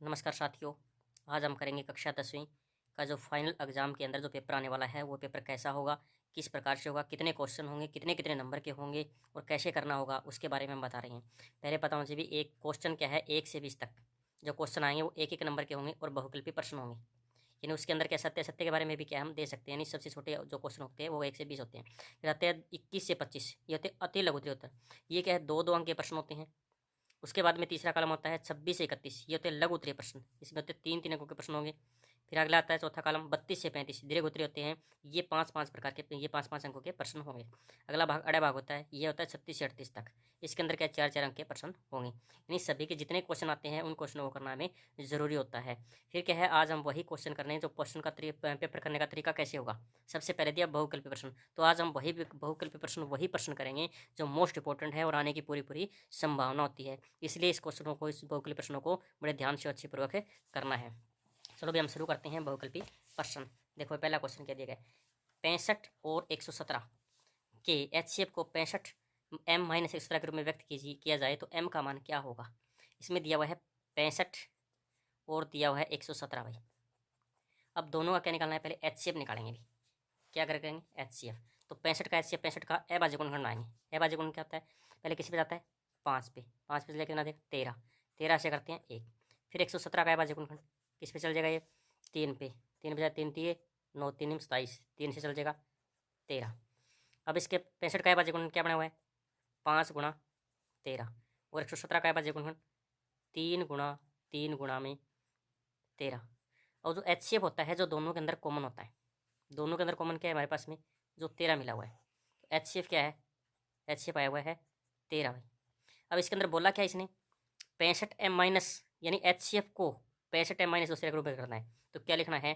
नमस्कार साथियों। आज हम करेंगे कक्षा 10वीं का जो फाइनल एग्ज़ाम के अंदर जो पेपर आने वाला है वो पेपर कैसा होगा, किस प्रकार से होगा, कितने क्वेश्चन होंगे, कितने कितने नंबर के होंगे और कैसे करना होगा उसके बारे में हम बता रहे हैं। पहले पता होना चाहिए एक क्वेश्चन क्या है। 1 से 20 तक जो क्वेश्चन आएंगे वो एक एक नंबर के होंगे और बहुकल्पी प्रश्न होंगे। यानी उसके अंदर क्या सत्य सत्य के बारे में भी क्या हम दे सकते हैं। यानी सबसे छोटे जो क्वेश्चन होते हैं वो 1 से 20 होते हैं। फिर आते हैं 21 से 25, ये होते हैं अति लघु उत्तरीय उत्तर। ये क्या है, 2-2 अंक के प्रश्न होते हैं। उसके बाद में तीसरा कॉलम होता है 26 से 31, ये होते हैं लघु उत्तरीय प्रश्न, इसमें होते हैं 3-3 अंकों के प्रश्न होंगे। फिर अगला आता है चौथा कॉलम 32 से 35, दीर्घ उत्तरीय होते हैं। ये 5-5 प्रकार के, ये 5-5 अंकों के प्रश्न होंगे। अगला भाग अड़ा भाग होता है, ये होता है 36 से 38 तक। इसके अंदर क्या 4-4 अंक के प्रश्न होंगे। यानी सभी के जितने क्वेश्चन आते हैं उन क्वेश्चनों को करना हमें जरूरी होता है। फिर क्या है, आज हम वही क्वेश्चन करने हैं जो क्वेश्चन का पेपर करने का तरीका कैसे होगा। सबसे पहले दिया बहुकल्पी प्रश्न, तो आज हम वही बहुकल्पी प्रश्न वही प्रश्न करेंगे जो मोस्ट इंपॉर्टेंट है और आने की पूरी पूरी संभावना होती है। इसलिए इस क्वेश्चनों को, इस बहुकल्पी प्रश्नों को बड़े ध्यान से अच्छी पूर्वक करना है। चलो भी हम शुरू करते हैं बहुकल्पी प्रश्न। देखो पहला क्वेश्चन क्या दिया गया, 65 और 117 के HCF को 65 m-117 के रूप में व्यक्त किया जाए तो m का मान क्या होगा। इसमें दिया हुआ है 65 और दिया हुआ है 117 भाई। अब दोनों का क्या निकालना है, पहले HCF निकालेंगे भी। क्या करेंगे HCF, तो 65 का HCF 65 का अभाज्य गुणनखंड बनाएंगे। अभाज्य गुणन क्या होता है, पहले किसी पे जाता है 5 पे, 5 पे लेके ना देख 13, 13 से करते हैं 1। फिर 117 का अभाज्य गुणनखंड किस पे चल जाएगा, ये 3 पे, 3 पे 3 दिए 9 3 27, 3 से चल जाएगा 13। अब इसके 65 का अभाज्य गुणनखंड क्या बना हुआ है, 5 गुणा 13, और 117 का अभाज्य गुणनखंड 3 गुणा 3 गुणा में 13। और जो HCF होता है, जो दोनों के अंदर कॉमन होता है, दोनों के अंदर कॉमन क्या है हमारे पास में, जो 13 मिला हुआ है। तो HCF क्या है, HCF आया हुआ है 13 भाई। अब इसके अंदर बोला क्या इसने, 65m- यानी HCF को 65m- दूसरे के रूप में करना है। तो क्या लिखना है,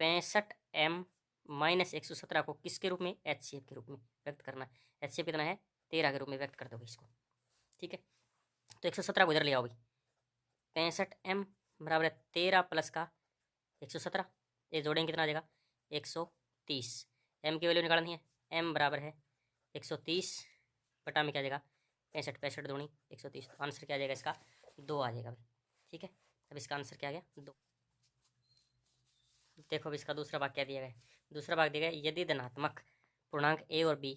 65m-117 को किसके रूप में, HCF के रूप में व्यक्त करना है। HCF कितना है, 13 के रूप में व्यक्त कर दोगे इसको। ठीक है, तो 117 को इधर ले आओ भाई। 65m बराबर है 13 प्लस का 117, ये जोड़ेंगे कितना आ जाएगा 130। m की वैल्यू निकालनी है, m बराबर है 130 बटा में क्या आ जाएगा 65, 65 दूनी 130। तो आंसर क्या आ जाएगा इसका 2 आ जाएगा भाई। ठीक है, अब इसका आंसर क्या आ गया 2। देखो अब इसका दूसरा भाग क्या दिया गया है। दूसरा भाग दिया गया, यदि धनात्मक पूर्णांक a और b,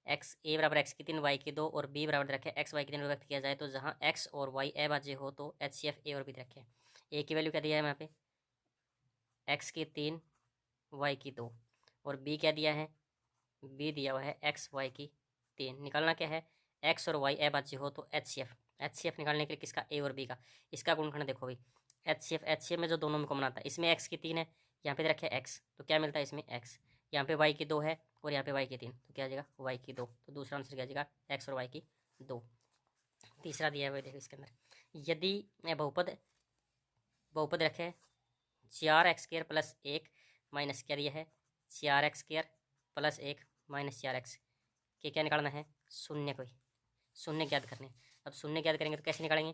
x a बराबर x की 3 y की 2 और b बराबर रखे x y की 3 व्यक्त किया जाए तो जहाँ x और y अभाज्य हो तो HCF a और b रखे। a की वैल्यू क्या दिया है यहाँ पे, x की 3 y की 2, और b क्या दिया है, b दिया हुआ है x y की 3। निकालना क्या है, x और y अभाज्य हो तो HCF निकालने के लिए किसका, a और b का, इसका गुणनखंड देखो भाई। HCF में जो दोनों में कॉमन आता है, इसमें x की 3 है, यहाँ पे रखे x, तो क्या मिलता है इसमें x, यहाँ पे y की 2 है और यहाँ पे y की 3, तो क्या आ जाएगा y की 2। तो दूसरा आंसर क्या आ जाएगा x और y की 2। तीसरा दिया हुआ है देखो इसके अंदर, यदि बहुपद बहुपद रखे 4x² प्लस 1 माइनस क्या दिया है 4x² प्लस 1 माइनस 4x के क्या निकालना है, शून्य को, शून्य ज्ञात करने। अब शून्य ज्ञात करेंगे तो कैसे निकालेंगे,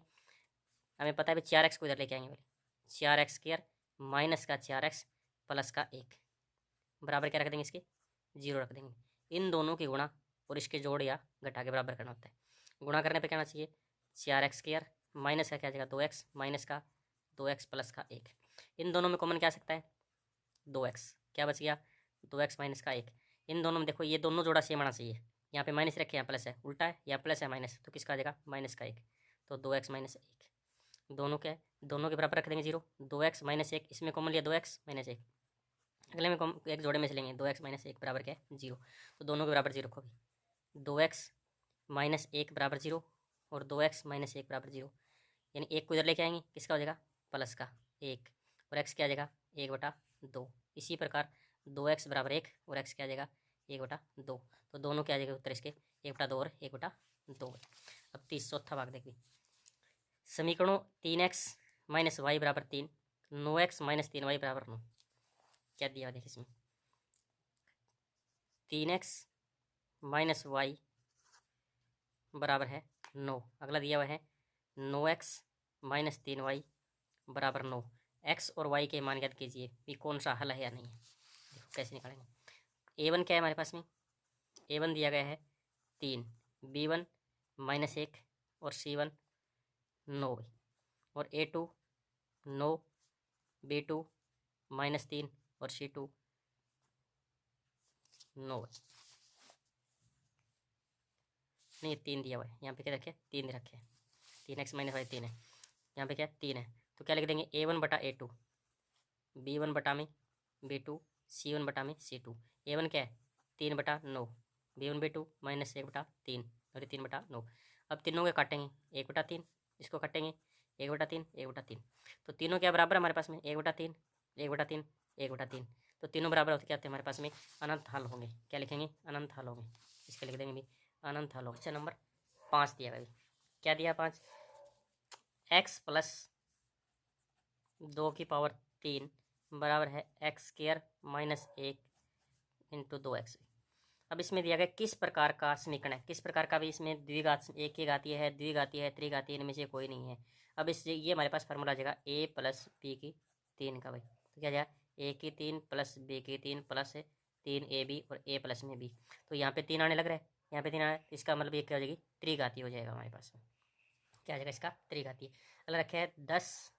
हमें पता है 4x को इधर लेके आएंगे पहले, 4x² माइनस का 4x प्लस का 1 बराबर क्या रख देंगे इसके 0 रख देंगे। इन दोनों की गुणा और इसके जोड़ या घटा के बराबर करना होता है। गुणा करने पे कहना चाहिए 4x² माइनस का क्या जाएगा 2x माइनस का 2x प्लस का 1। इन दोनों में कॉमन क्या आ सकता है 2x, क्या बच गया 2x माइनस का 1। इन दोनों में देखो ये दोनों जोड़ा सेम आना चाहिए, यहाँ पे माइनस रखे यहाँ प्लस है, उल्टा है, यहाँ प्लस है माइनस, तो किसका आ जाएगा माइनस का 1। तो 2x माइनस 1 दोनों क्या है, दोनों के बराबर रख देंगे 0। 2x माइनस 1 इसमें कॉमन लिया 2x माइनस 1, अगले में एक जोड़े में से लेंगे 2x माइनस 1 बराबर क्या है 0। तो दोनों के बराबर 0 रखो भी, 2x माइनस 1 बराबर 0 और 2x माइनस 1 बराबर 0। यानी एक को इधर लेके आएंगे, किसका हो जाएगा प्लस का 1, और x क्या आ जाएगा 1/2। इसी प्रकार 2x बराबर 1 और x क्या आ जाएगा 1/2। तो दोनों क्या आ जाएगा उत्तर इसके 1/2 और 1/2। अब चौथा भाग देखिए, समीकरणों 3x माइनस वाई बराबर 3, 9x माइनस 3y बराबर 9। क्या दिया देखिए इसमें, 3x माइनस वाई बराबर है 9। अगला दिया हुआ है 9x माइनस 3y बराबर 9। x और y के मान ज्ञात कीजिए, भी कौन सा हल है या नहीं है। देखो कैसे निकालेंगे, a1 क्या है हमारे पास में, a1 दिया गया है 3, b1 माइनस 1 और c1 9, और a2 9, B2 -3 और C2 9 है। नहीं, 3 दिया हुआ है यहाँ पे, क्या रखे 3 रखे, 3x - 5 3 है, यहाँ पे क्या 3 है, तो क्या लिख देंगे A1 बटा A2, B1 बटा में B2, C1 बटा में C2। A1 क्या है 3/9, B1 B2 -1/3 और 3/9। अब तीनों के काटेंगे 1/3, इसको काटेंगे 1/3 1/3, तो तीनों क्या बराबर है हमारे पास में 1/3 1/3 1/3, तो तीनों बराबर होते क्या होते हैं हमारे पास में अनंत हल होंगे। क्या लिखेंगे अनंत हल होंगे, इसके लिख देंगे भी अनंत हल होंगे। अच्छा नंबर 5 दिया भाई, क्या दिया 5, x + 2 की पावर 3 बराबर है x² -1 × 2x। अब इसमें दिया गया किस प्रकार का समीकरण है, किस प्रकार का भी, इसमें द्विघात एक ही घातीय है, द्विघातीय है, त्रिघातीय, इनमें से कोई नहीं है। अब इस ये हमारे पास फार्मूला आ जाएगा a + b3 का भाई, तो क्या जाएगा a3 + b3 + 3ab और a + में b, तो यहाँ पे 3 आने लग रहा है, यहाँ पे 3 आने, तो इसका मतलब ये क्या हो जाएगी त्रिघातीय हो जाएगा हमारे पास में, क्या आ जाएगा इसका त्रिघातीय। अगला रखा है 10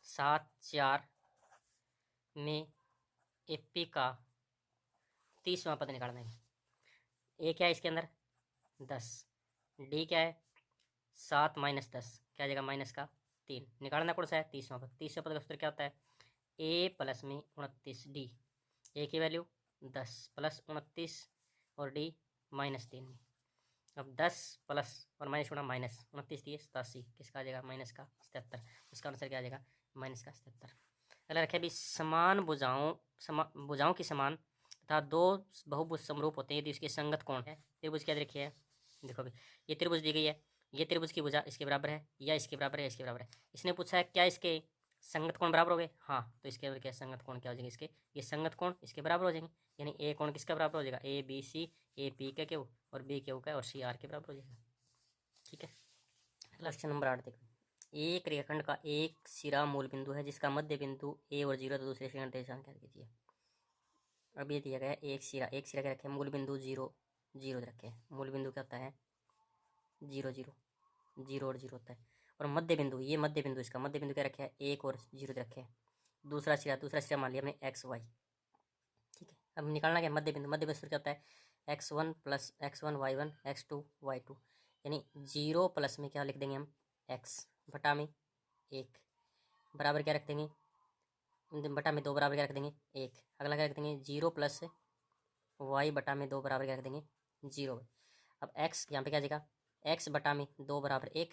7 4 में एपी का 30वां पद निकालना है। ए क्या है इसके अंदर 10, डी क्या है 7 - 10, क्या आ जाएगा -3, निकालना कौन सा है 30वां पद। 30वां पद का सूत्र क्या होता है a + में 29 डी, ए की वैल्यू 10 + 29 और डी -3 में। अब 10 प्लस और माइनस गुणा माइनस 29 दिए 87, किसका आ जाएगा -77, इसका आंसर क्या आ जाएगा -77। अगला रखे अभी समान भुजाओं की समान तथा दो बहुभुज समरूप होते हैं यदि उसके संगत कोण है। त्रिभुज क्या देखिए है, देखो अभी ये त्रिभुज दी गई है, ये त्रिभुज की भुजा इसके बराबर है या इसके बराबर है या इसके बराबर है। इसने पूछा है क्या इसके संगत कोण बराबर हो गए, हाँ, तो इसके क्या संगत कोण क्या हो जाएंगे इसके, ये संगत कोण इसके बराबर हो जाएंगे, यानी ए कोण किसका बराबर हो जाएगा ABC, ए पी का क्यू और बी क्यू का और सी आर के बराबर हो जाएगा। ठीक है, क्वेश्चन नंबर 8 देखो, एक रेखाखंड का एक सिरा मूल बिंदु है जिसका मध्य बिंदु ए और 0 तो दूसरे सिरे निर्देशांक क्या कीजिए। अब ये दिया गया है एक सिरा क्या रखे मूल बिंदु 0 0 रखे, मूल बिंदु क्या होता है 0 0 0 और 0 होता है, और मध्य बिंदु ये मध्य बिंदु, इसका मध्य बिंदु क्या रखे है 1 और 0 रखे है। दूसरा सिरा मान लिया हमने XY। ठीक है, अब निकालना क्या मध्य बिंदु क्या होता है x1 + x1 y1 x2 y2, यानी 0 प्लस में क्या लिख देंगे हम x बटा में 1 बराबर क्या रख देंगे बटा में 2 बराबर क्या रख देंगे 1। अगला क्या रख देंगे 0 + y बटा में 2 बराबर क्या रख देंगे 0। अब x यहाँ पे क्या आ जाएगा x बटा में 2 बराबर 1,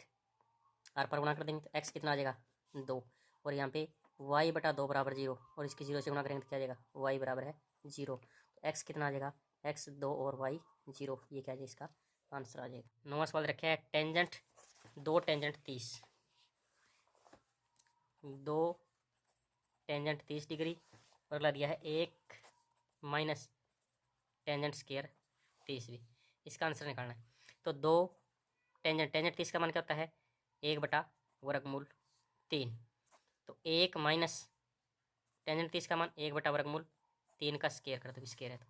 आर पर गुणा कर देंगे तो x कितना आ जाएगा 2, और यहाँ पे y बटा 2 बराबर 0, और इसकी 0 से गुणा करेंगे तो क्या आ जाएगा y बराबर है 0, तो x कितना आ जाएगा x 2 और y 0, ये क्या है इसका आंसर आ जाएगा। 9वां सवाल रखा है टेंजेंट 2 टेंजेंट 30, 2 टेंजेंट 30 डिग्री, और अगला दिया है 1 माइनस टेंजेंट स्क्वायर 30 भी, इसका आंसर निकालना है। तो 2 टेंजेंट 30 का मान क्या होता है 1/√3, तो 1 माइनस टेंजेंट 30 का मान 1/√3 का स्क्वायर कर दो, स्क्वायर है तो।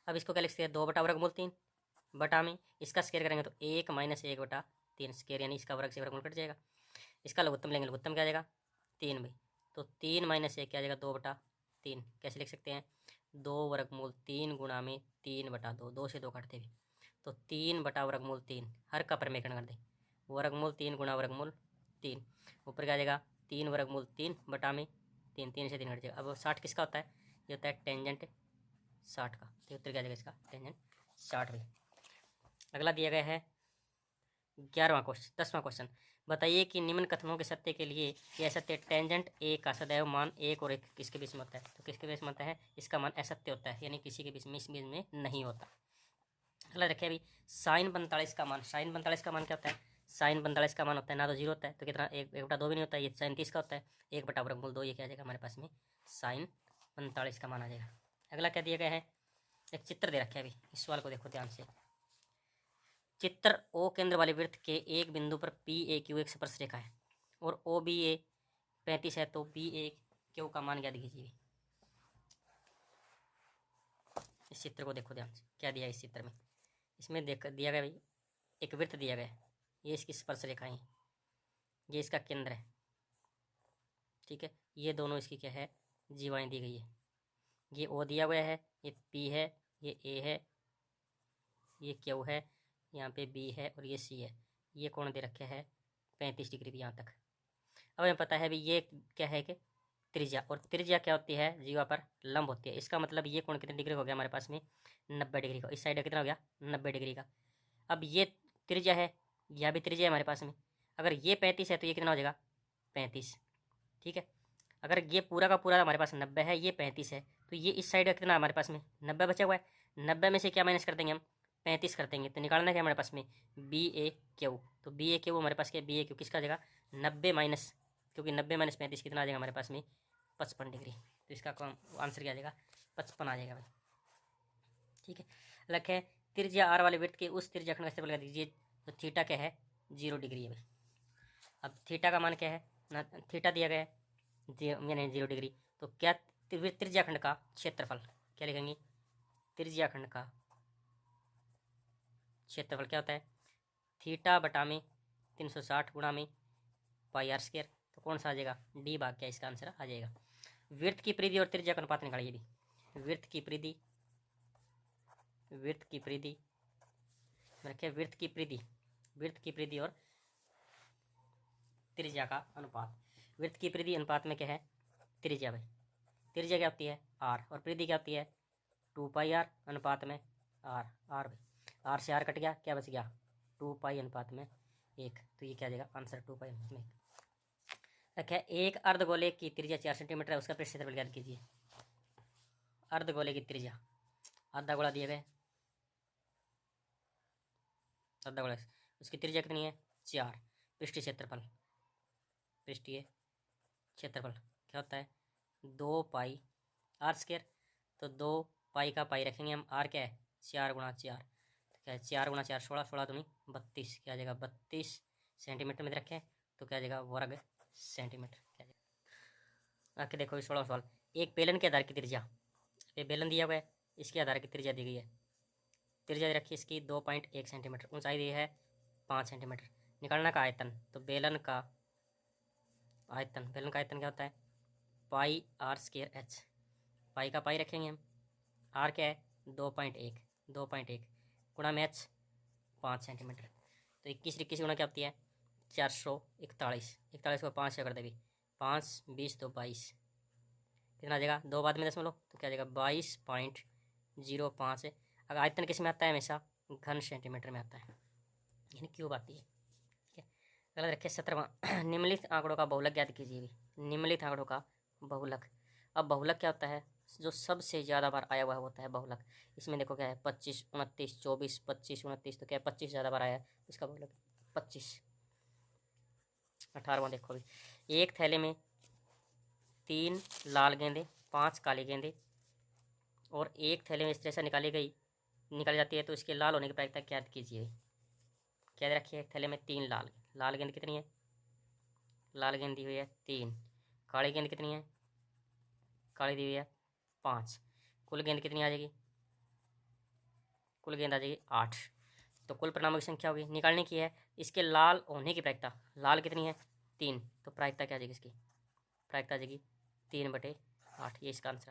अब इसको क्या लिख सकते हैं 2/√3 बटा में इसका स्क्वायर करेंगे तो 1 माइनस 1/3 स्क्वायर, यानी इसका वर्ग से वर्गमूल कट जाएगा। इसका लघुत्तम लेंगे, लघुत्तम क्या आ जाएगा 3 भाई, तो 3 माइनस 1 क्या आ जाएगा 2/3। कैसे लिख सकते हैं 2/3 गुणा में 3/2, 2 से 2 काटते भी, तो 3/√3 हर का परिमेकरण कर दे, √3 गुणा √3, ऊपर क्या आ जाएगा 3/3 बटा में 3, 3 से 3 कट जाएगा। अब 60 किसका होता है ये होता है टेंजेंट 60 का, तो उत्तर क्या आ जाएगा इसका टेंजेंट 60 भी। अगला दिया गया है 10वां क्वेश्चन, बताइए कि निम्न कथनों के सत्य के लिए यह सत्य टेंजेंट ए का सदैव मान 1 और 1 किसके बीच में होता है, तो किसके बीच में होता है इसका मान असत्य होता है, यानी किसी के बीच में इस बीच में नहीं होता। अगला रखिए अभी साइन 45 का मान, साइन 45 का मान क्या होता है साइन 45 का मान होता है ना तो 0 होता है, तो कितना 1/2 भी नहीं होता है, ये साइन 30 का होता है 1/√2, ये क्या आ जाएगा हमारे पास में साइन 45 का मान आ जाएगा। अगला क्या दिया गया है एक चित्र दे रखा है, अभी इस सवाल को देखो ध्यान से। चित्र ओ केंद्र वाले वृत्त के एक बिंदु पर PAQ एक स्पर्श रेखा है और OBA 35 है, तो BAQ का मान क्या कीजिए। इस चित्र को देखो ध्यान से, क्या दिया है इस चित्र में, इसमें दिया गया भाई एक वृत्त दिया गया है, ये इसकी स्पर्श रेखा है, ये इसका केंद्र है, ठीक है। ये दोनों इसकी क्या है, जीवाएँ दी गई है। ये ओ दिया हुआ है, ये पी है, ये ए है, ये क्यू है, यहाँ पे बी है और ये सी है। ये कोण दे रखे है 35 डिग्री भी यहाँ तक। अब हमें पता है भी ये क्या है कि त्रिज्या, और त्रिज्या क्या होती है, जीवा पर लंब होती है। इसका मतलब ये कोण कितने डिग्री हो गया हमारे पास में, 90 डिग्री का। इस साइड कितना हो गया, 90 डिग्री का। अब ये त्रिज्या है, यह भी त्रिज्या है हमारे पास में। अगर ये 35 है तो ये कितना हो जाएगा, 35, ठीक है। अगर ये पूरा का पूरा हमारे पास 90 है, ये 35 है, तो ये इस साइड का कितना हमारे पास में 90 बचा हुआ है। 90 में से क्या माइनस कर देंगे हम, 35 कर देंगे। तो निकालना क्या हमारे पास में, बी ए क्यू। तो बी ए क्यू हमारे पास क्या, बी ए क्यू किसका आ जाएगा, 90 माइनस, क्योंकि 90 माइनस 35 कितना आ जाएगा हमारे पास में, 55 डिग्री। तो इसका आंसर क्या आ जाएगा, 55 आ जाएगा भाई, ठीक है। लखे त्रिज्या आर वाले वृत्त के उस त्रिज्या खंड का क्षेत्रफल लगा दीजिए। तो थीटा क्या है, 0 डिग्री है भाई। अब थीटा का मान क्या है ना, थीटा दिया गया है यानी 0 डिग्री। तो क्या त्रिज्या खंड का क्षेत्रफल क्या लिखेंगे, त्रिज्या खंड का क्षेत्रफल क्या होता है, थीटा बटा में 360 गुणा में पाई आर स्क्वायर। तो कौन सा आ जाएगा, डी भाग क्या इसका आंसर आ जाएगा। वृत्त की परिधि और त्रिज्या का अनुपात निकालिए भी। वृत्त की परिधि रखिए, वृत्त की परिधि और त्रिज्या का अनुपात। वृत्त की परिधि अनुपात में क्या है, त्रिज्या भाई। त्रिज्या क्या होती है, आर, और परिधि क्या होती है, 2 पाई आर अनुपात में आर। आर भाई, आर से आर कट गया, क्या बच गया, 2 पाई अनुपात में 1। तो ये क्या आ जाएगा आंसर, 2 पाई अनुपात में 1। रखिए एक अर्धगोले की त्रिज्या 4 सेंटीमीटर है, उसका पृष्ठ क्षेत्रफल ज्ञात कीजिए। अर्धगोले की त्रिज्या, आधा गोला दिया गया, आधा गोला, उसकी त्रिज्या कितनी है, 4। पृष्ठीय क्षेत्रफल क्या होता है, 2 पाई आर स्क्वायर। तो 2 पाई का पाई रखेंगे हम, आर क्या है, 4 गुणा 4। तो क्या है, 4 गुणा 4 16, 16 दूनी 32, क्या आ जाएगा 32 सेंटीमीटर में रखें। तो क्या आ जाएगा, वर्ग सेंटीमीटर क्या आ जाएगा। आके देखो 16 सवाल। एक बेलन के आधार की त्रिज्या, ये बेलन दिया हुआ है, इसके आधार की त्रिज्या दी गई है। त्रिज्या रखी इसकी 2.1 सेंटीमीटर, ऊंचाई दी है 5 सेंटीमीटर। निकालना का आयतन, तो बेलन का आयतन क्या होता है, पाई आर स्क्वायर एच। पाई का पाई रखेंगे हम, आर क्या है 2.1 गुणा में एच 5 सेंटीमीटर। तो 21 गुणा क्या होती है, 441। 41 को 5 से कर देगी, 5 20 तो 22, कितना आ जाएगा, 2 बाद में दशमलव, तो क्या आ जाएगा 22.05 है। अगर आयतन किस में आता है, हमेशा घन सेंटीमीटर में आता है, यानी क्यूब आती है, ठीक है। गलत रखिए 17वां। निम्नलिखित आंकड़ों का बहुलक ज्ञात कीजिए भी। निम्नलिखित आंकड़ों का बहुलक। अब बहुलक क्या होता है, जो सबसे ज़्यादा बार आया हुआ होता है बहुलक। इसमें देखो क्या है, 25 29 24 25 29, तो क्या है 25 ज़्यादा बार आया है, इसका बहुलक 25। 18वां देखो भी, एक थैले में 3 लाल गेंदे 5 काली गेंदे और एक थैले में इस तरह से निकाली जाती है, तो इसके लाल होने की प्रायिकता क्या कीजिए। क्या रखिए, थैले में 3 लाल गेंद कितनी है, लाल गेंद दी हुई है 3। काली गेंद कितनी है, काली दी हुई है 5। कुल गेंद कितनी आ जाएगी, कुल गेंद आ जाएगी 8। तो कुल परिणामों की संख्या होगी, निकालने की है। इसके लाल होने की प्रायिकता, लाल कितनी है 3, तो प्रायिकता क्या आ जाएगी इसकी, प्रायिकता आ जाएगी 3/8। ये इसका आंसर।